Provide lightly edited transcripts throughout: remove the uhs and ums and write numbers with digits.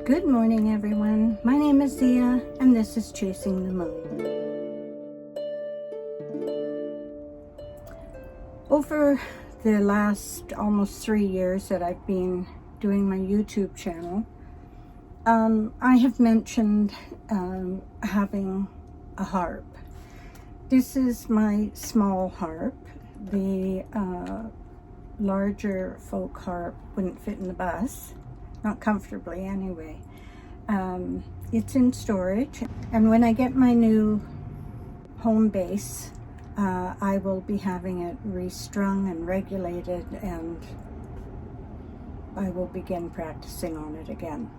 Good morning, everyone. My name is Zia, and this is Chasing the Moon. Over the last almost 3 years that I've been doing my YouTube channel, I have mentioned having a harp. This is my small harp. The larger folk harp wouldn't fit in the bus, not comfortably anyway. It's in storage, and when I get my new home base, I will be having it restrung and regulated, and I will begin practicing on it again.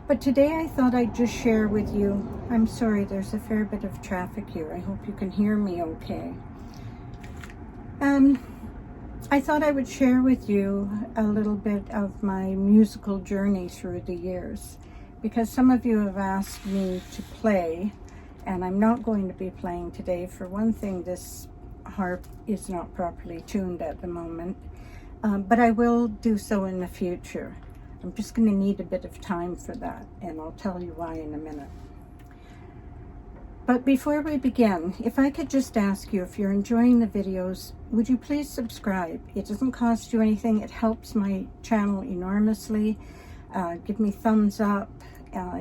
But today I thought I'd just share with you, I'm sorry, there's a fair bit of traffic here. I hope you can hear me okay. I thought I would share with you a little bit of my musical journey through the years, because some of you have asked me to play, and I'm not going to be playing today. For one thing, this harp is not properly tuned at the moment, but I will do so in the future. I'm just going to need a bit of time for that, and I'll tell you why in a minute. But before we begin, if I could just ask you, if you're enjoying the videos, would you please subscribe? It doesn't cost you anything. It helps my channel enormously. Give me thumbs up,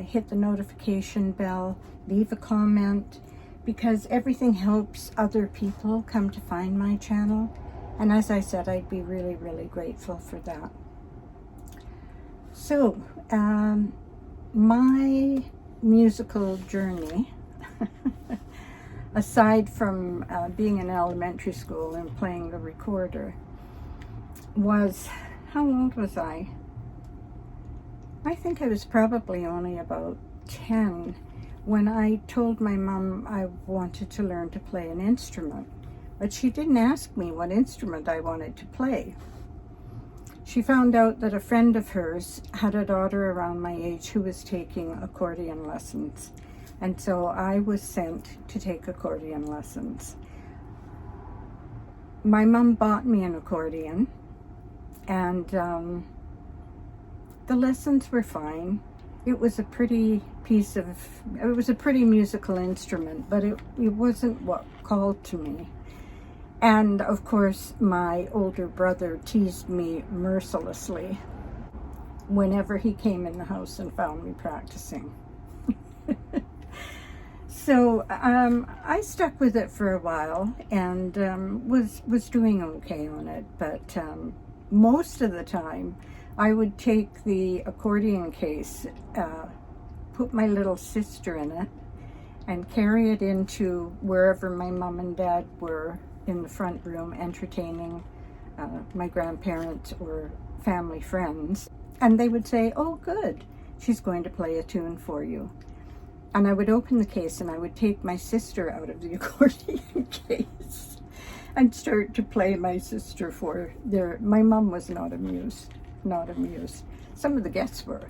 hit the notification bell, leave a comment, because everything helps other people come to find my channel. And as I said, I'd be really, really grateful for that. So, my musical journey, aside from being in elementary school and playing the recorder, was, how old was I? I think I was probably only about 10 when I told my mom I wanted to learn to play an instrument. But she didn't ask me what instrument I wanted to play. She found out that a friend of hers had a daughter around my age who was taking accordion lessons. And so I was sent to take accordion lessons. My mom bought me an accordion, and the lessons were fine. It was a pretty musical instrument, but it wasn't what called to me. And of course, my older brother teased me mercilessly whenever he came in the house and found me practicing. So I stuck with it for a while and was doing okay on it, but most of the time I would take the accordion case, put my little sister in it, and carry it into wherever my mom and dad were in the front room entertaining my grandparents or family friends. And they would say, "Oh, good, she's going to play a tune for you." And I would open the case and I would take my sister out of the accordion case and start to play my sister for their... My mom was not amused. Some of the guests were.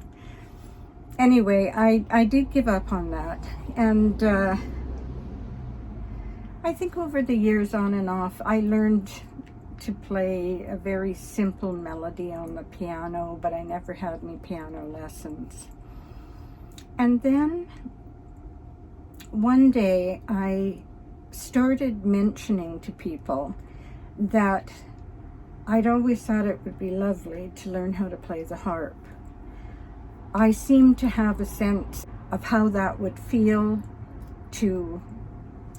Anyway, I did give up on that. And I think over the years, on and off, I learned to play a very simple melody on the piano, but I never had any piano lessons. And then one day I started mentioning to people that I'd always thought it would be lovely to learn how to play the harp. I seemed to have a sense of how that would feel, to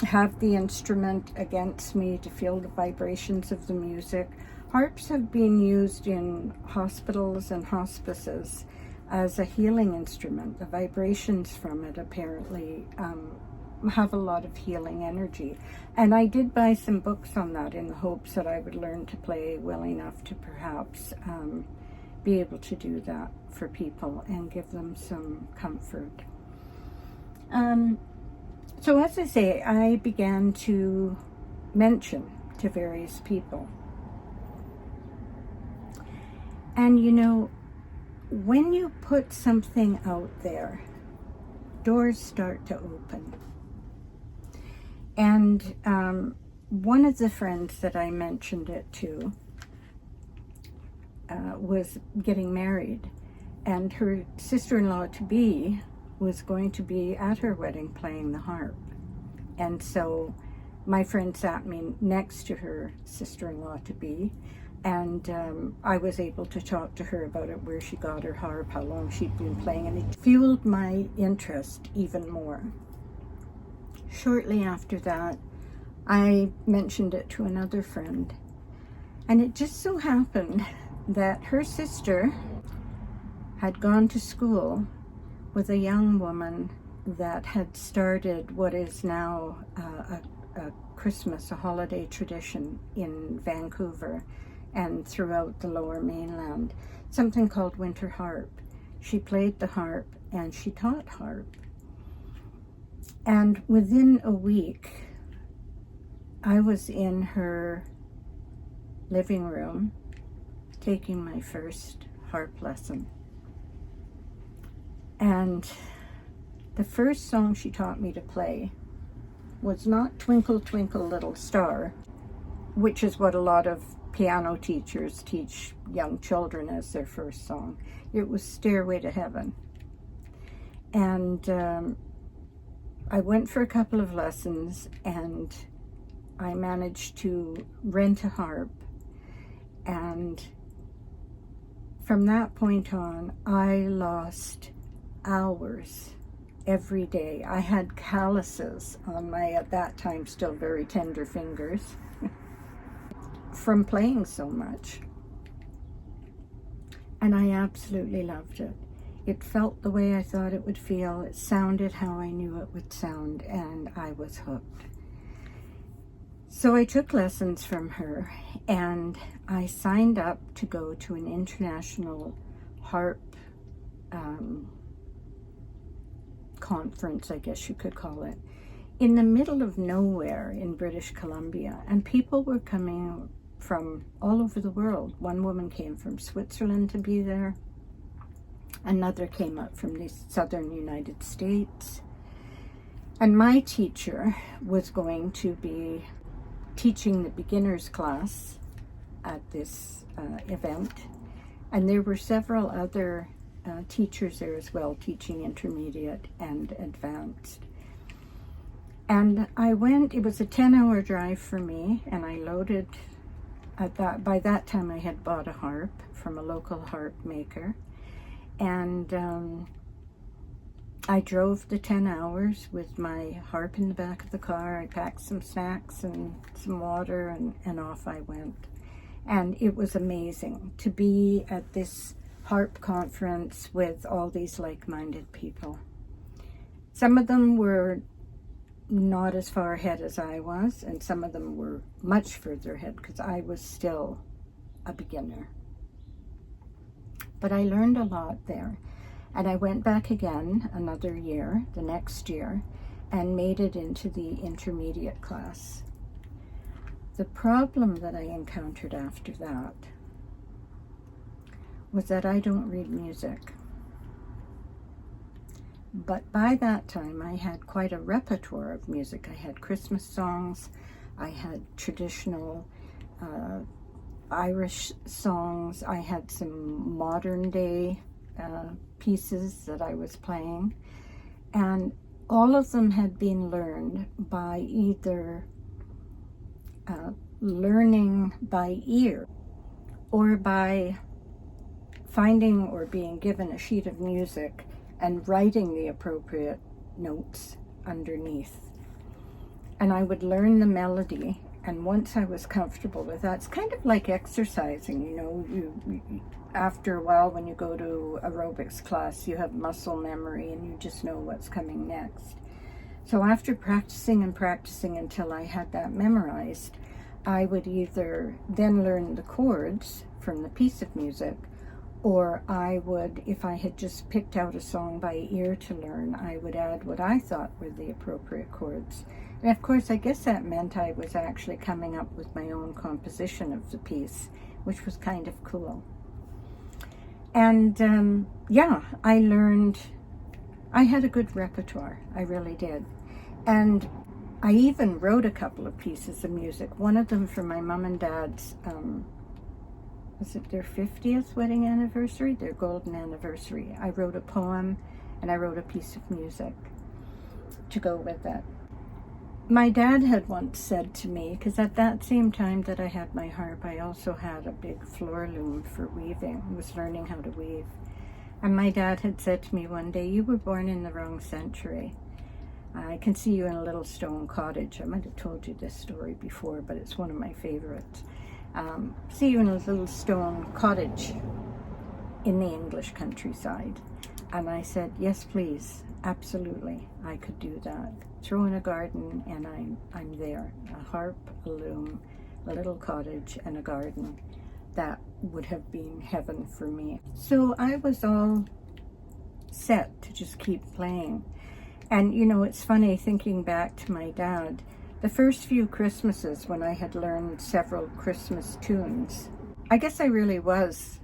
have the instrument against me, to feel the vibrations of the music. Harps have been used in hospitals and hospices as a healing instrument. The vibrations from it apparently have a lot of healing energy. And I did buy some books on that in the hopes that I would learn to play well enough to perhaps be able to do that for people and give them some comfort. So as I say, I began to mention to various people. And you know, when you put something out there, doors start to open. And one of the friends that I mentioned it to was getting married. And her sister-in-law-to-be was going to be at her wedding playing the harp. And so my friend sat me next to her sister-in-law-to-be, and I was able to talk to her about it, where she got her harp, how long she'd been playing, and it fueled my interest even more. Shortly after that, I mentioned it to another friend, and it just so happened that her sister had gone to school with a young woman that had started what is now a Christmas, a holiday tradition in Vancouver and throughout the Lower Mainland, something called Winter Harp. She played the harp and she taught harp. And within a week, I was in her living room taking my first harp lesson. And the first song she taught me to play was not Twinkle, Twinkle, Little Star, which is what a lot of piano teachers teach young children as their first song. It was Stairway to Heaven. And I went for a couple of lessons, and I managed to rent a harp. And from that point on, I lost hours every day. I had calluses on my, at that time, still very tender fingers from playing so much. And I absolutely loved it. It felt the way I thought it would feel. It sounded how I knew it would sound, and I was hooked. So I took lessons from her, and I signed up to go to an international harp conference, I guess you could call it, in the middle of nowhere in British Columbia. And people were coming from all over the world. One woman came from Switzerland to be there. Another came up from the southern United States. And my teacher was going to be teaching the beginners class at this event. And there were several other teachers there as well, teaching intermediate and advanced. And I went, it was a 10-hour drive for me, and I loaded, by that time I had bought a harp from a local harp maker. And I drove the 10 hours with my harp in the back of the car. I packed some snacks and some water, and off I went. And it was amazing to be at this harp conference with all these like-minded people. Some of them were not as far ahead as I was, and some of them were much further ahead because I was still a beginner. But I learned a lot there. And I went back again another year, the next year, and made it into the intermediate class. The problem that I encountered after that was that I don't read music. But by that time, I had quite a repertoire of music. I had Christmas songs, I had traditional Irish songs, I had some modern day pieces that I was playing, and all of them had been learned by either learning by ear or by finding or being given a sheet of music and writing the appropriate notes underneath. And I would learn the melody, and once I was comfortable with that, it's kind of like exercising, you know, you after a while when you go to aerobics class, you have muscle memory and you just know what's coming next. So after practicing and practicing until I had that memorized, I would either then learn the chords from the piece of music, or I would, if I had just picked out a song by ear to learn, I would add what I thought were the appropriate chords. And of course, I guess that meant I was actually coming up with my own composition of the piece, which was kind of cool. And yeah, I learned, I had a good repertoire, I really did. And I even wrote a couple of pieces of music, one of them for my mom and dad's was it their 50th wedding anniversary, their golden anniversary. I wrote a poem and I wrote a piece of music to go with it. My dad had once said to me, because at that same time that I had my harp, I also had a big floor loom for weaving. I was learning how to weave. And my dad had said to me one day, "You were born in the wrong century. I can see you in a little stone cottage." I might have told you this story before, but it's one of my favorites. See you in a little stone cottage in the English countryside. And I said, "Yes, please, absolutely, I could do that. Throw in a garden and I'm there. A harp, a loom, a little cottage, and a garden." That would have been heaven for me. So I was all set to just keep playing. And you know, it's funny thinking back to my dad, the first few Christmases when I had learned several Christmas tunes, I guess I really was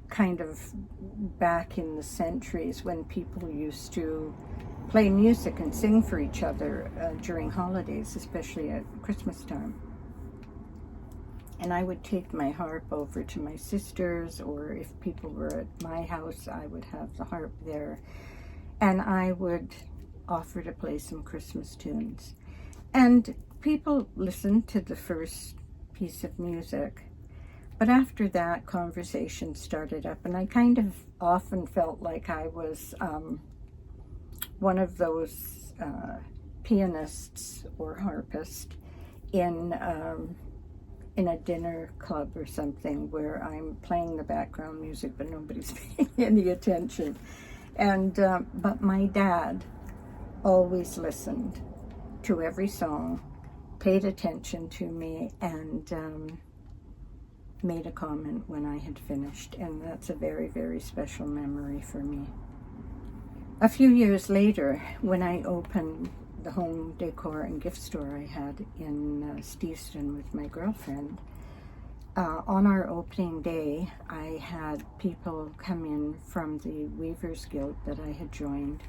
kind of back in the centuries when people used to play music and sing for each other during holidays, especially at Christmas time. And I would take my harp over to my sister's, or if people were at my house, I would have the harp there. And I would offer to play some Christmas tunes. And people listened to the first piece of music. But after that, conversation started up, and I kind of often felt like I was one of those pianists or harpists in a dinner club or something where I'm playing the background music, but nobody's paying any attention. And but my dad always listened to every song, paid attention to me, and made a comment when I had finished. And that's a very, very special memory for me. A few years later, when I opened the home decor and gift store I had in Steveston with my girlfriend, on our opening day, I had people come in from the Weavers Guild that I had joined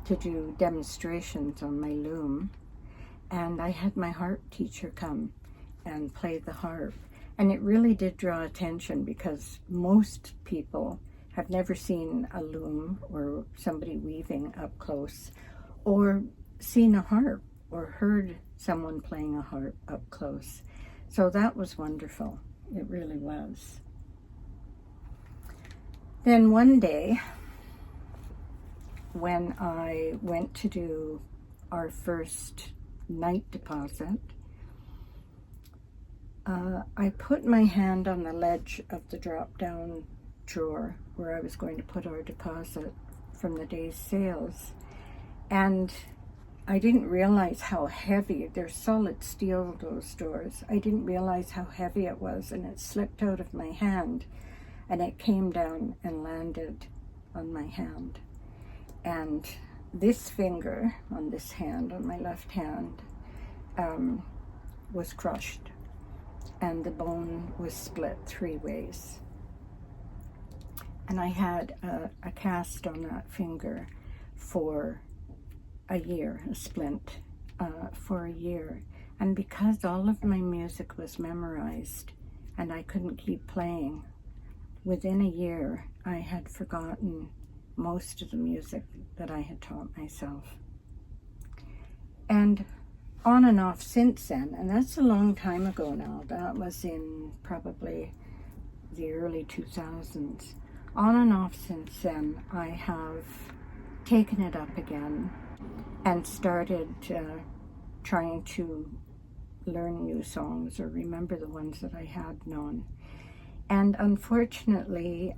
to do demonstrations on my loom, and I had my harp teacher come and play the harp. And it really did draw attention because most people have never seen a loom or somebody weaving up close, or seen a harp or heard someone playing a harp up close. So that was wonderful. It really was. Then one day, when I went to do our first night deposit, I put my hand on the ledge of the drop-down drawer where I was going to put our deposit from the day's sales, and I didn't realize how heavy, they're solid steel, those doors. I didn't realize how heavy it was, and it slipped out of my hand, and it came down and landed on my hand. And this finger on this hand, on my left hand, was crushed, and the bone was split 3 ways. And I had a cast on that finger for a year, a splint for a year. And because all of my music was memorized and I couldn't keep playing, within a year I had forgotten most of the music that I had taught myself. And on and off since then, and that's a long time ago now, that was in probably the early 2000s. On and off since then, I have taken it up again and started trying to learn new songs or remember the ones that I had known. And unfortunately,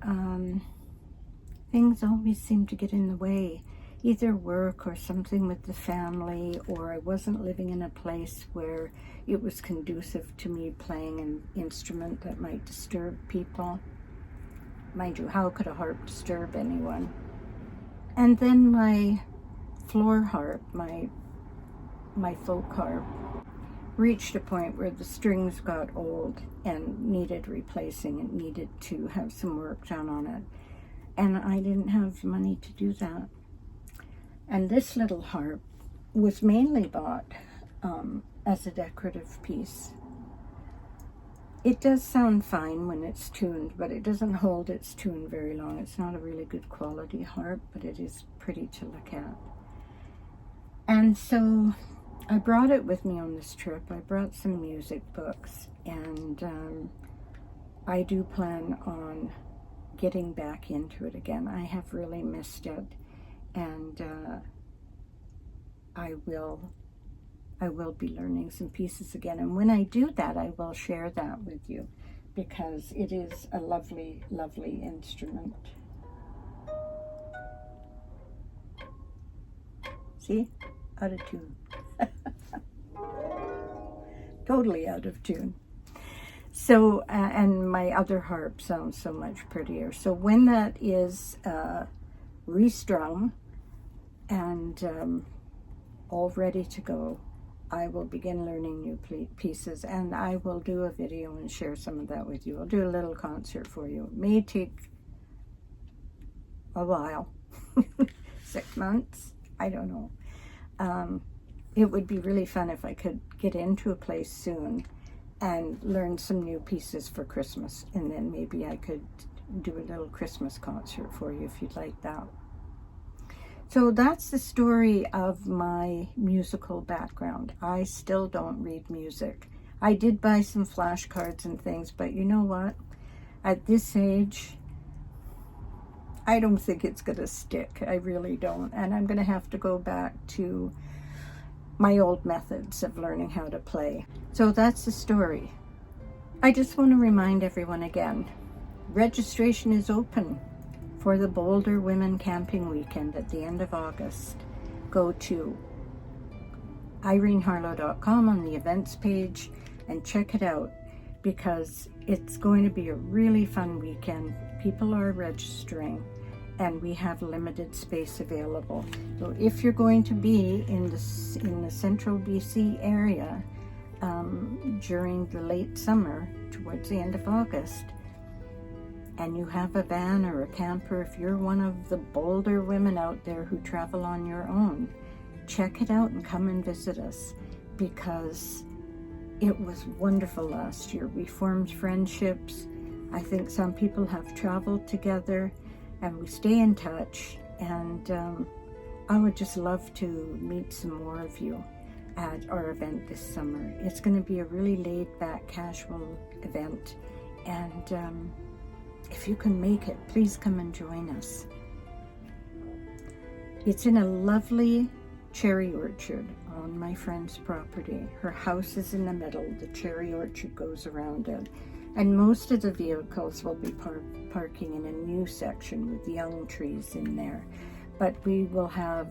things always seem to get in the way, either work or something with the family, or I wasn't living in a place where it was conducive to me playing an instrument that might disturb people. Mind you, how could a harp disturb anyone? And then my floor harp, my folk harp, reached a point where the strings got old and needed replacing. It needed to have some work done on it. And I didn't have money to do that. And this little harp was mainly bought as a decorative piece. It does sound fine when it's tuned, but it doesn't hold its tune very long. It's not a really good quality harp, but it is pretty to look at. And so I brought it with me on this trip. I brought some music books, and I do plan on getting back into it again. I have really missed it, and I will be learning some pieces again. And when I do that, I will share that with you, because it is a lovely, lovely instrument. See? Out of tune. Totally out of tune. So, and my other harp sounds so much prettier. So when that is restrung and all ready to go, I will begin learning new pieces, and I will do a video and share some of that with you. I'll do a little concert for you. It may take a while, 6 months, I don't know. It would be really fun if I could get into a place soon and learn some new pieces for Christmas, and then maybe I could do a little Christmas concert for you if you'd like that. So that's the story of my musical background. I still don't read music. I did buy some flashcards and things, but you know what? At this age, I don't think it's going to stick. I really don't. And I'm going to have to go back to my old methods of learning how to play. So that's the story. I just want to remind everyone again, registration is open for the Boulder Women Camping Weekend at the end of August. Go to ireneharlow.com on the events page and check it out, because it's going to be a really fun weekend. People are registering, and we have limited space available. So if you're going to be in the central BC area during the late summer, towards the end of August, and you have a van or a camper, if you're one of the Boulder women out there who travel on your own, check it out and come and visit us, because it was wonderful last year. We formed friendships. I think some people have traveled together, and we stay in touch, and I would just love to meet some more of you at our event this summer. It's going to be a really laid-back, casual event, and if you can make it, please come and join us. It's in a lovely cherry orchard on my friend's property. Her house is in the middle. The cherry orchard goes around it. And most of the vehicles will be parking in a new section with young trees in there. But we will have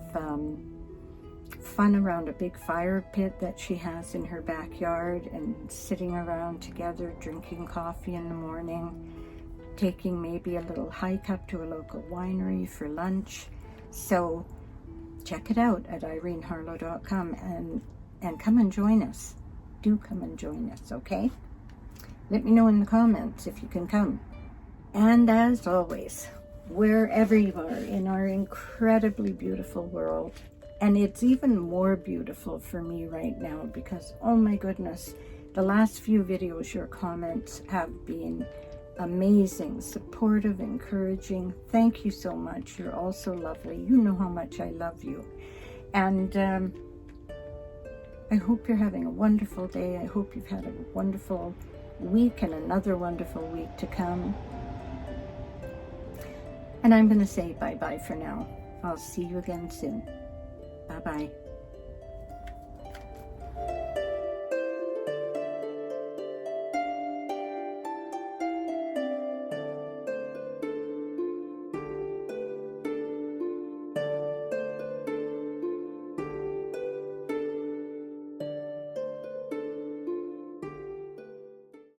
fun around a big fire pit that she has in her backyard, and sitting around together, drinking coffee in the morning, taking maybe a little hike up to a local winery for lunch. So check it out at ireneharlow.com and come and join us. Do come and join us, okay? Let me know in the comments if you can come. And as always, wherever you are in our incredibly beautiful world, and it's even more beautiful for me right now because, oh my goodness, the last few videos, your comments have been amazing, supportive, encouraging. Thank you so much. You're all so lovely. You know how much I love you. And I hope you're having a wonderful day. I hope you've had a wonderful week and another wonderful week to come. And I'm going to say bye-bye for now. I'll see you again soon. Bye-bye.